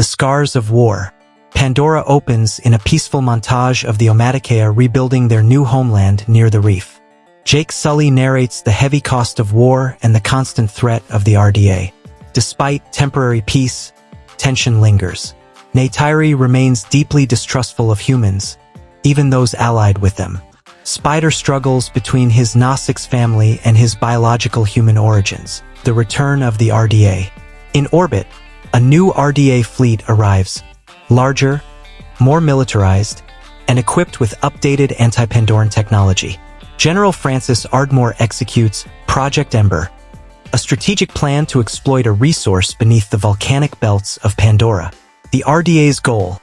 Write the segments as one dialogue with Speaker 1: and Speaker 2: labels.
Speaker 1: The Scars of War. Pandora opens in a peaceful montage of the Omaticea rebuilding their new homeland near the reef. Jake Sully narrates the heavy cost of war and the constant threat of the RDA. Despite temporary peace, tension lingers. Neytiri remains deeply distrustful of humans, even those allied with them. Spider struggles between his Gnostics family and his biological human origins. The return of the RDA. In orbit, a new RDA fleet arrives, larger, more militarized, and equipped with updated anti-Pandoran technology. General Francis Ardmore executes Project Ember, a strategic plan to exploit a resource beneath the volcanic belts of Pandora. The RDA's goal: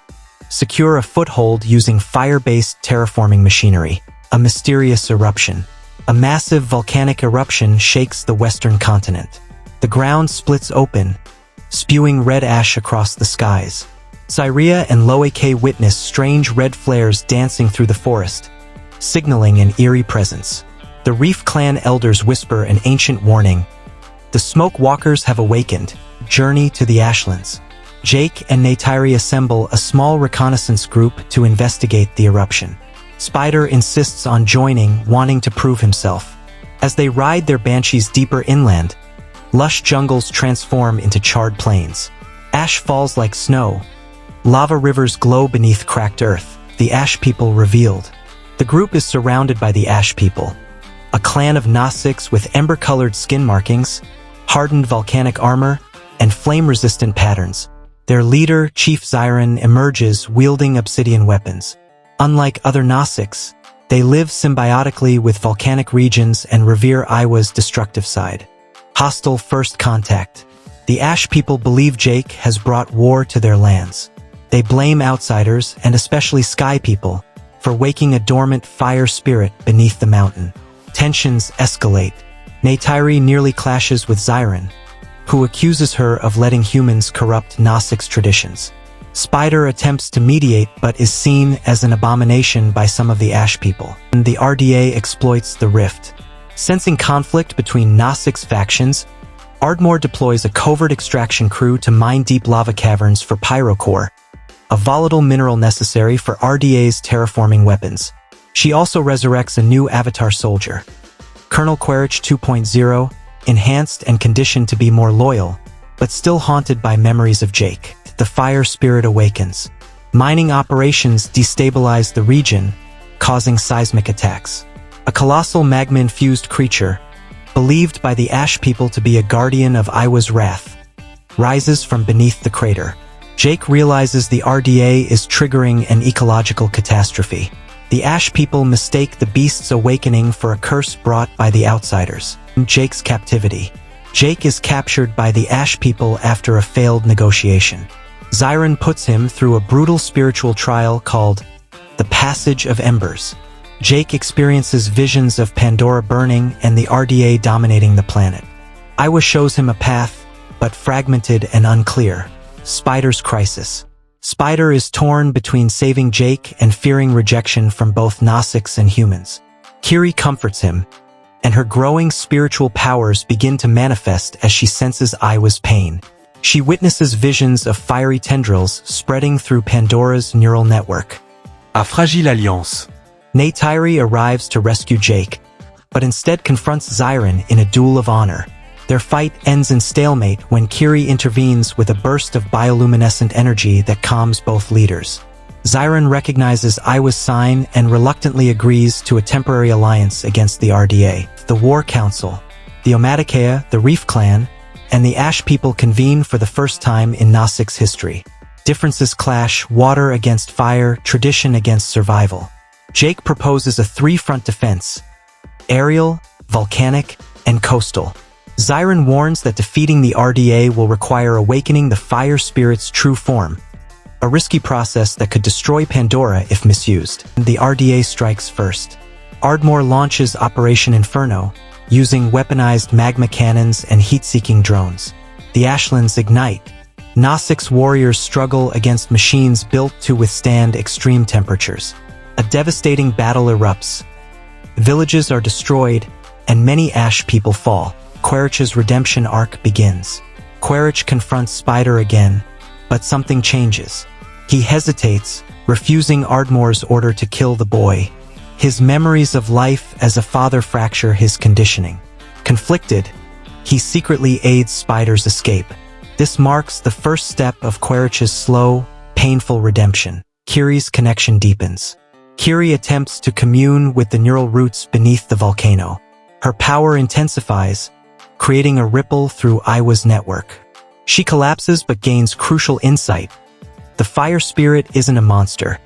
Speaker 1: secure a foothold using fire-based terraforming machinery. A mysterious eruption. A massive volcanic eruption shakes the western continent. The ground splits open, spewing red ash across the skies. Cyria and Loek witness strange red flares dancing through the forest, signaling an eerie presence. The Reef Clan elders whisper an ancient warning. The Smoke Walkers have awakened. Journey to the Ashlands. Jake and Neytiri assemble a small reconnaissance group to investigate the eruption. Spider insists on joining, wanting to prove himself. As they ride their banshees deeper inland, lush jungles transform into charred plains. Ash falls like snow. Lava rivers glow beneath cracked earth. The Ash People revealed. The group is surrounded by the Ash People, a clan of Gnostics with ember-colored skin markings, hardened volcanic armor, and flame-resistant patterns. Their leader, Chief Zyron, emerges wielding obsidian weapons. Unlike other Gnostics, they live symbiotically with volcanic regions and revere Iwa's destructive side. Hostile first contact. The Ash People believe Jake has brought war to their lands. They blame outsiders, and especially Sky People, for waking a dormant fire spirit beneath the mountain. Tensions escalate. Neytiri nearly clashes with Zyron, who accuses her of letting humans corrupt Gnostics' traditions. Spider attempts to mediate but is seen as an abomination by some of the Ash People. The RDA exploits the rift. Sensing conflict between Gnostics factions, Ardmore deploys a covert extraction crew to mine deep lava caverns for pyrocore, a volatile mineral necessary for RDA's terraforming weapons. She also resurrects a new avatar soldier, Colonel Quaritch 2.0, enhanced and conditioned to be more loyal, but still haunted by memories of Jake. The fire spirit awakens. Mining operations destabilize the region, causing seismic attacks. A colossal magma-infused creature, believed by the Ash People to be a guardian of Iwa's wrath, rises from beneath the crater. Jake realizes the RDA is triggering an ecological catastrophe. The Ash People mistake the beast's awakening for a curse brought by the outsiders. Jake's captivity. Jake is captured by the Ash People after a failed negotiation. Zyron puts him through a brutal spiritual trial called the Passage of Embers. Jake experiences visions of Pandora burning and the RDA dominating the planet. Iwa shows him a path, but fragmented and unclear. Spider's crisis. Spider is torn between saving Jake and fearing rejection from both Gnostics and humans. Kiri comforts him, and her growing spiritual powers begin to manifest as she senses Iwa's pain. She witnesses visions of fiery tendrils spreading through Pandora's neural network.
Speaker 2: A fragile alliance.
Speaker 1: Neytiri arrives to rescue Jake, but instead confronts Zyron in a duel of honor. Their fight ends in stalemate when Kiri intervenes with a burst of bioluminescent energy that calms both leaders. Zyron recognizes Iwa's sign and reluctantly agrees to a temporary alliance against the RDA. The War Council, the Omaticea, the Reef Clan, and the Ash People convene for the first time in Gnostics history. Differences clash: water against fire, tradition against survival. Jake proposes a three-front defense: aerial, volcanic, and coastal. Zyron warns that defeating the RDA will require awakening the fire spirit's true form, a risky process that could destroy Pandora if misused. The RDA strikes first. Ardmore launches Operation Inferno, using weaponized magma cannons and heat-seeking drones. The Ashlands ignite. Gnostics warriors struggle against machines built to withstand extreme temperatures. A devastating battle erupts. Villages are destroyed, and many Ash People fall. Quaritch's redemption arc begins. Quaritch confronts Spider again, But something changes. He hesitates, refusing Ardmore's order to kill the boy. His memories of life as a father fracture his conditioning. Conflicted, he secretly aids Spider's escape. This marks the first step of Quaritch's slow, painful redemption. Kiri's connection deepens. Kiri attempts to commune with the neural roots beneath the volcano. Her power intensifies, creating a ripple through Iwa's network. She collapses but gains crucial insight. The fire spirit isn't a monster.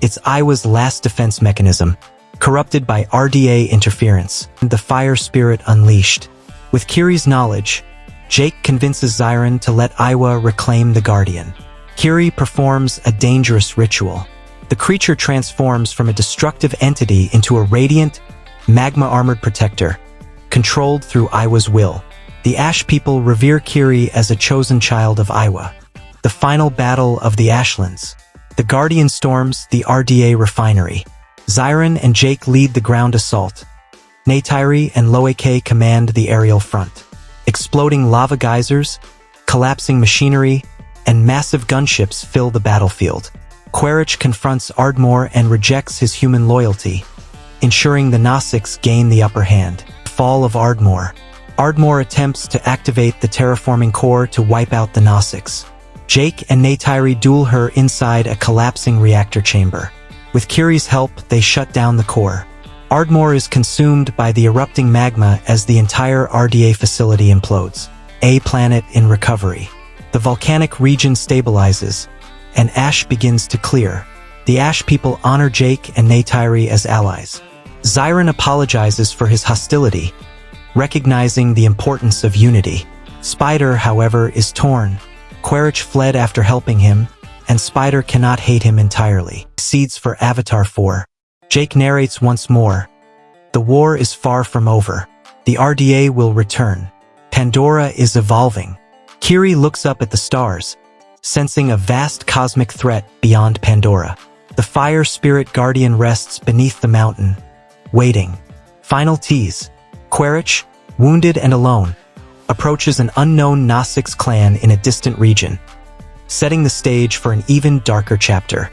Speaker 1: It's Iwa's last defense mechanism, corrupted by RDA interference, the fire spirit unleashed. With Kiri's knowledge, Jake convinces Zyron to let Iwa reclaim the Guardian. Kiri performs a dangerous ritual. The creature transforms from a destructive entity into a radiant, magma-armored protector, controlled through Iwa's will. The Ash people revere Kiri as a chosen child of Iwa. The final battle of the Ashlands. The Guardian storms the RDA refinery. Zyron and Jake lead the ground assault. Neytiri and Loeke command the aerial front. Exploding lava geysers, collapsing machinery, and massive gunships fill the battlefield. Quaritch confronts Ardmore and rejects his human loyalty, ensuring the Gnostics gain the upper hand. Fall of Ardmore. Ardmore attempts to activate the terraforming core to wipe out the Gnostics. Jake and Neytiri duel her inside a collapsing reactor chamber. With Kiri's help, they shut down the core. Ardmore is consumed by the erupting magma as the entire RDA facility implodes. A planet in recovery. The volcanic region stabilizes, and ash begins to clear. The Ash people honor Jake and Neytiri as allies. Zyron apologizes for his hostility, recognizing the importance of unity. Spider, however, is torn. Quaritch fled after helping him, and Spider cannot hate him entirely. Seeds for Avatar 4. Jake narrates once more. The war is far from over. The RDA will return. Pandora is evolving. Kiri looks up at the stars, sensing a vast cosmic threat beyond Pandora. The fire spirit guardian rests beneath the mountain, waiting. Final tease. Quaritch, wounded and alone, approaches an unknown Gnostics clan in a distant region, setting the stage for an even darker chapter.